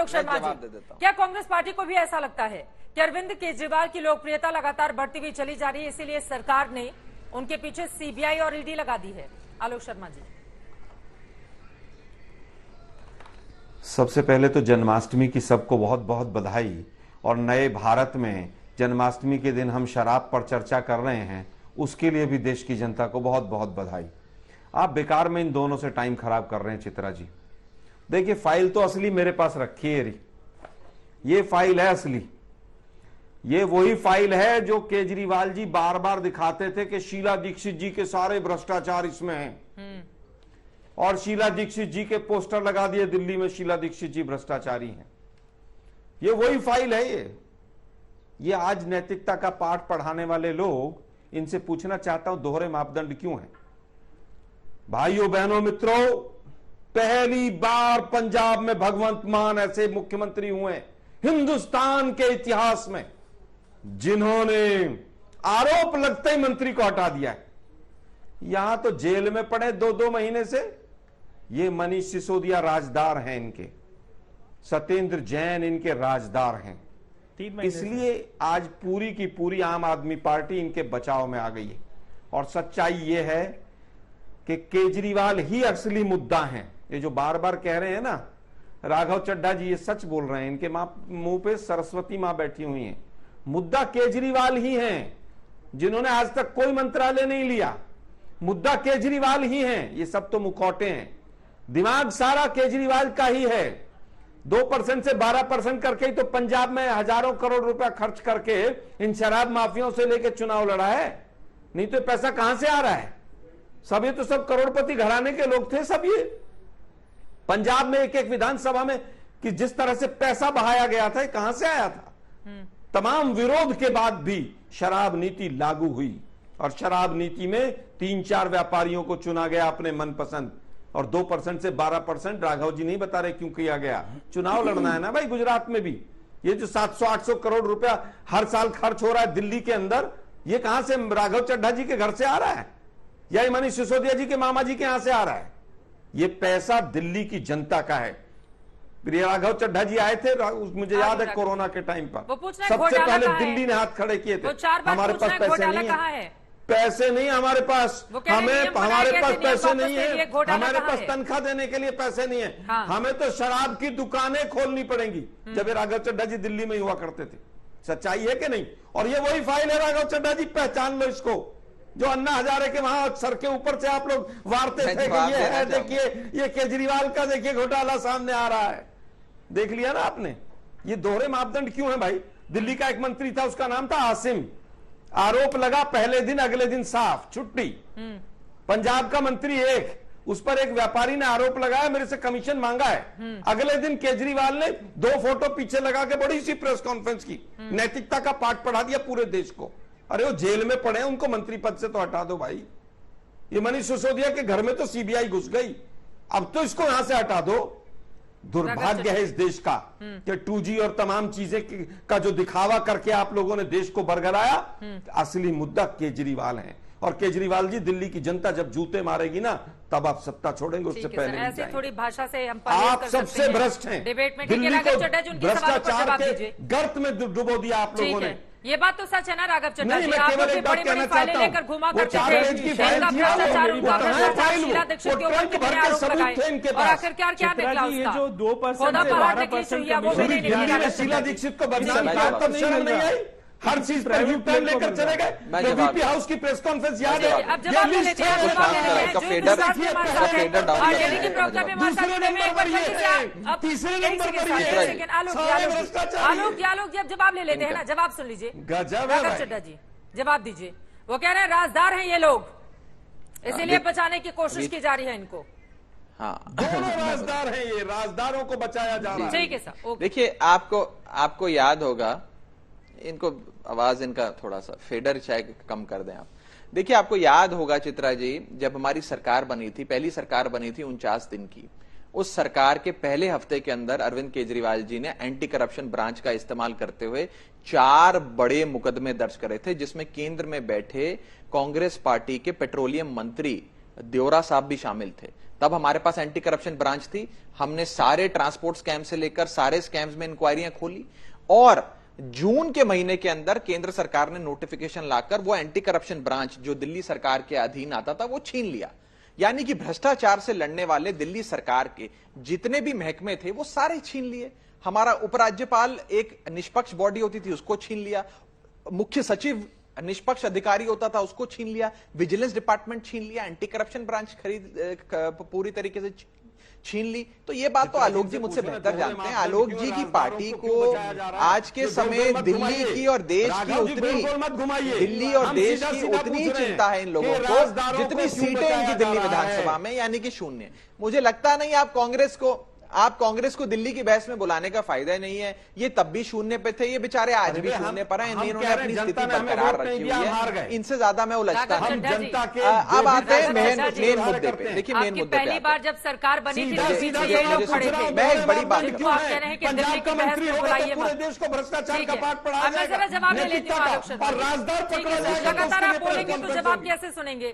आलोक शर्मा जी, क्या कांग्रेस पार्टी को भी ऐसा लगता है कि अरविंद केजरीवाल की लोकप्रियता लगातार बढ़ती हुई चली जा रही है, इसीलिए सरकार ने उनके पीछे सीबीआई और ईडी लगा दी है? आलोक शर्मा जी। सबसे पहले तो जन्माष्टमी की सबको बहुत बहुत बधाई। और नए भारत में जन्माष्टमी के दिन हम शराब पर चर्चा कर रहे हैं, उसके लिए भी देश की जनता को बहुत बहुत बधाई। आप बेकार में इन दोनों से टाइम खराब कर रहे हैं चित्रा जी। देखिए, फाइल तो असली मेरे पास रखी है, ये फाइल है असली। ये वही फाइल है जो केजरीवाल जी बार बार दिखाते थे कि शीला दीक्षित जी के सारे भ्रष्टाचार इसमें हैं, और शीला दीक्षित जी के पोस्टर लगा दिए दिल्ली में, शीला दीक्षित जी भ्रष्टाचारी हैं। ये वही फाइल है। ये आज नैतिकता का पाठ पढ़ाने वाले लोग, इनसे पूछना चाहता हूं दोहरे मापदंड क्यों हैं? भाइयों बहनों मित्रों, पहली बार पंजाब में भगवंत मान ऐसे मुख्यमंत्री हुए हिंदुस्तान के इतिहास में जिन्होंने आरोप लगते ही मंत्री को हटा दिया है। यहां तो जेल में पड़े 2-2 महीने से। ये मनीष सिसोदिया राजदार हैं, इनके सत्येंद्र जैन इनके राजदार हैं। इसलिए आज पूरी की पूरी आम आदमी पार्टी इनके बचाव में आ गई है। और सच्चाई ये है कि केजरीवाल ही असली मुद्दा हैं। ये जो बार बार कह रहे हैं ना राघव चड्ढा जी, ये सच बोल रहे हैं। इनके मुंह पे सरस्वती मां बैठी हुई हैं। मुद्दा केजरीवाल ही हैं, जिन्होंने आज तक कोई मंत्रालय नहीं लिया। मुद्दा केजरीवाल ही हैं। ये सब तो मुखौटे हैं। दिमाग सारा केजरीवाल का ही है। 2% से 12% करके ही तो पंजाब में हजारों करोड़ रुपया खर्च करके इन शराब माफियों से लेकर चुनाव लड़ा है। नहीं तो पैसा कहां से आ रहा है? सब ये तो सब करोड़पति घराने के लोग थे। सब ये पंजाब में एक एक विधानसभा में कि जिस तरह से पैसा बहाया गया था, कहां से आया था? तमाम विरोध के बाद भी शराब नीति लागू हुई, और शराब नीति में 3-4 व्यापारियों को चुना गया अपने मनपसंद, और 2% से 12% राघव जी नहीं बता रहे क्यों किया गया। चुनाव लड़ना है ना भाई। गुजरात में भी ये जो 700-800 करोड़ रुपया हर साल खर्च हो रहा है दिल्ली के अंदर, ये कहां से? राघव चड्ढा जी के घर से आ रहा है या मनीष सिसोदिया जी के मामा जी के यहां से आ रहा है? ये पैसा दिल्ली की जनता का है। राघव चड्ढा जी आए थे, मुझे याद है कोरोना के टाइम पर सबसे पहले दिल्ली ने हाथ खड़े किए थे। हमारे पास पैसे नहीं है, पैसे नहीं हमारे पास, हमारे पास पैसे नहीं है, हमारे पास तनख्वाह देने के लिए पैसे नहीं है। हमें तो शराब की दुकानें खोलनी पड़ेंगी। जब ये राघव चड्ढा जी दिल्ली में हुआ करते थे। सच्चाई है कि नहीं? और ये वही फाइल है राघव चड्ढा जी, पहचान लो इसको, जो अन्ना हजारे के वहां सर के ऊपर से आप लोग वारते थे कि ये है, देखिए ये केजरीवाल का देखिए घोटाला सामने आ रहा है। देख लिया ना आपने? ये दोहरे मापदंड क्यों है भाई? दिल्ली का एक मंत्री था, उसका नाम था आसिम। आरोप लगा पहले दिन, अगले दिन साफ छुट्टी। पंजाब का मंत्री एक, उस पर एक व्यापारी ने आरोप लगाया, मेरे से कमीशन मांगा है। अगले दिन केजरीवाल ने 2 फोटो पीछे लगा के बड़ी सी प्रेस कॉन्फ्रेंस की, नैतिकता का पाठ पढ़ा दिया पूरे देश को। अरे वो जेल में पड़े, उनको मंत्री पद से तो हटा दो भाई। ये मनीष सिसोदिया के घर में तो सीबीआई घुस गई, अब तो इसको यहां से हटा दो। दुर्भाग्य है इस देश का कि 2G और तमाम चीजें का जो दिखावा करके आप लोगों ने देश को बरगलाया। असली मुद्दा केजरीवाल है, और केजरीवाल जी दिल्ली की जनता जब जूते मारेगी ना, तब आप सत्ता छोड़ेंगे, उससे पहले नहीं जाएंगे। थोड़ी भाषा से हम आप सबसे भ्रष्ट हैं। दिल्ली को भ्रष्टाचार के गर्त में डुबो दिया आप लोगों ने। ये बात तो सच है ना राघव चड्ढा जी? आप लोग बड़ी बड़ी फाइलें लेकर घुमा करते थे, भ्रष्टाचार उनका शीला दीक्षित के ऊपर कितने आरोप लगाए, और आखिरकार क्या निकला उसका? जो 2% से 12% शीला दीक्षित को बदनाम किया, तब शर्म नहीं आई? हर चीज पर यू टर्न लेकर चले गए। जो वीपी हाउस की प्रेस कॉन्फ्रेंस याद है? अब जवाब ले लेते हैं, दूसरे नंबर पर ये, तीसरे नंबर पर आलोक जब जवाब ले लेते हैं ना, जवाब सुन लीजिए राघव चड्ढा जी, जवाब दीजिए। वो कह रहे हैं राजदार हैं ये लोग, इसीलिए बचाने की कोशिश की जा रही है इनको। दोनों राजदार हैं, ये राजदारों को बचाया जा रहा है। ठीक है सर। देखिए, आपको याद होगा, इनको आवाज इनका थोड़ा सा फेडर शायद कम कर दें आप। देखिए, आपको याद होगा चित्रा जी, जब हमारी सरकार बनी थी, पहली सरकार बनी थी 49 दिन की, उस सरकार के पहले हफ्ते के अंदर अरविंद केजरीवाल जी ने एंटी करप्शन ब्रांच का इस्तेमाल करते हुए 4 बड़े मुकदमे दर्ज करे थे, जिसमें केंद्र में बैठे कांग्रेस पार्टी के पेट्रोलियम मंत्री देवरा साहब भी शामिल थे। तब हमारे पास एंटी करप्शन ब्रांच थी, हमने सारे ट्रांसपोर्ट स्कैम से लेकर सारे स्कैम्स में इंक्वायरियां खोली और जून के महीने के अंदर केंद्र सरकार ने नोटिफिकेशन लाकर वो एंटी करप्शन ब्रांच जो दिल्ली सरकार के अधीन आता था वो छीन लिया। यानी कि भ्रष्टाचार से लड़ने वाले दिल्ली सरकार के जितने भी महकमे थे वो सारे छीन लिए। हमारा उपराज्यपाल एक निष्पक्ष बॉडी होती थी उसको छीन लिया, मुख्य सचिव निष्पक्ष अधिकारी होता था उसको छीन लिया, विजिलेंस डिपार्टमेंट छीन लिया, एंटी करप्शन ब्रांच पूरी तरीके से छीन ली। तो ये बात तो आलोक जी मुझसे बेहतर जानते हैं। आलोक जी की पार्टी को आज के समय दिल्ली की और देश की उतनी चिंता है इन लोगों को जितनी सीटें इनकी दिल्ली विधानसभा में, यानी कि शून्य। मुझे लगता नहीं आप कांग्रेस को दिल्ली की बहस में बुलाने का फायदा नहीं है। ये तब भी शून्य पे थे, ये बेचारे आज भी शून्य पर हैं। इन्होंने अपनी स्थिति बरकरार रखी हुई है, इनसे ज्यादा मैं उलझता नहीं। अब आते हैं मेन मुद्दे पे। देखिए मेन मुद्दे पे पहली बार जब सरकार बनी थी तो पीछे ये लोग खड़े थे। मैं एक बड़ी बात तो आप कह रहे हैं कि दिल्ली की बहस में बुलाइए मत। देश को भ्रष्टाचार का पाठ अब मैं जरा जवाब ले लेती हूँ आलोक शर्मा। लगातार आप बोलेंगे तो जवाब कैसे सुनेंगे?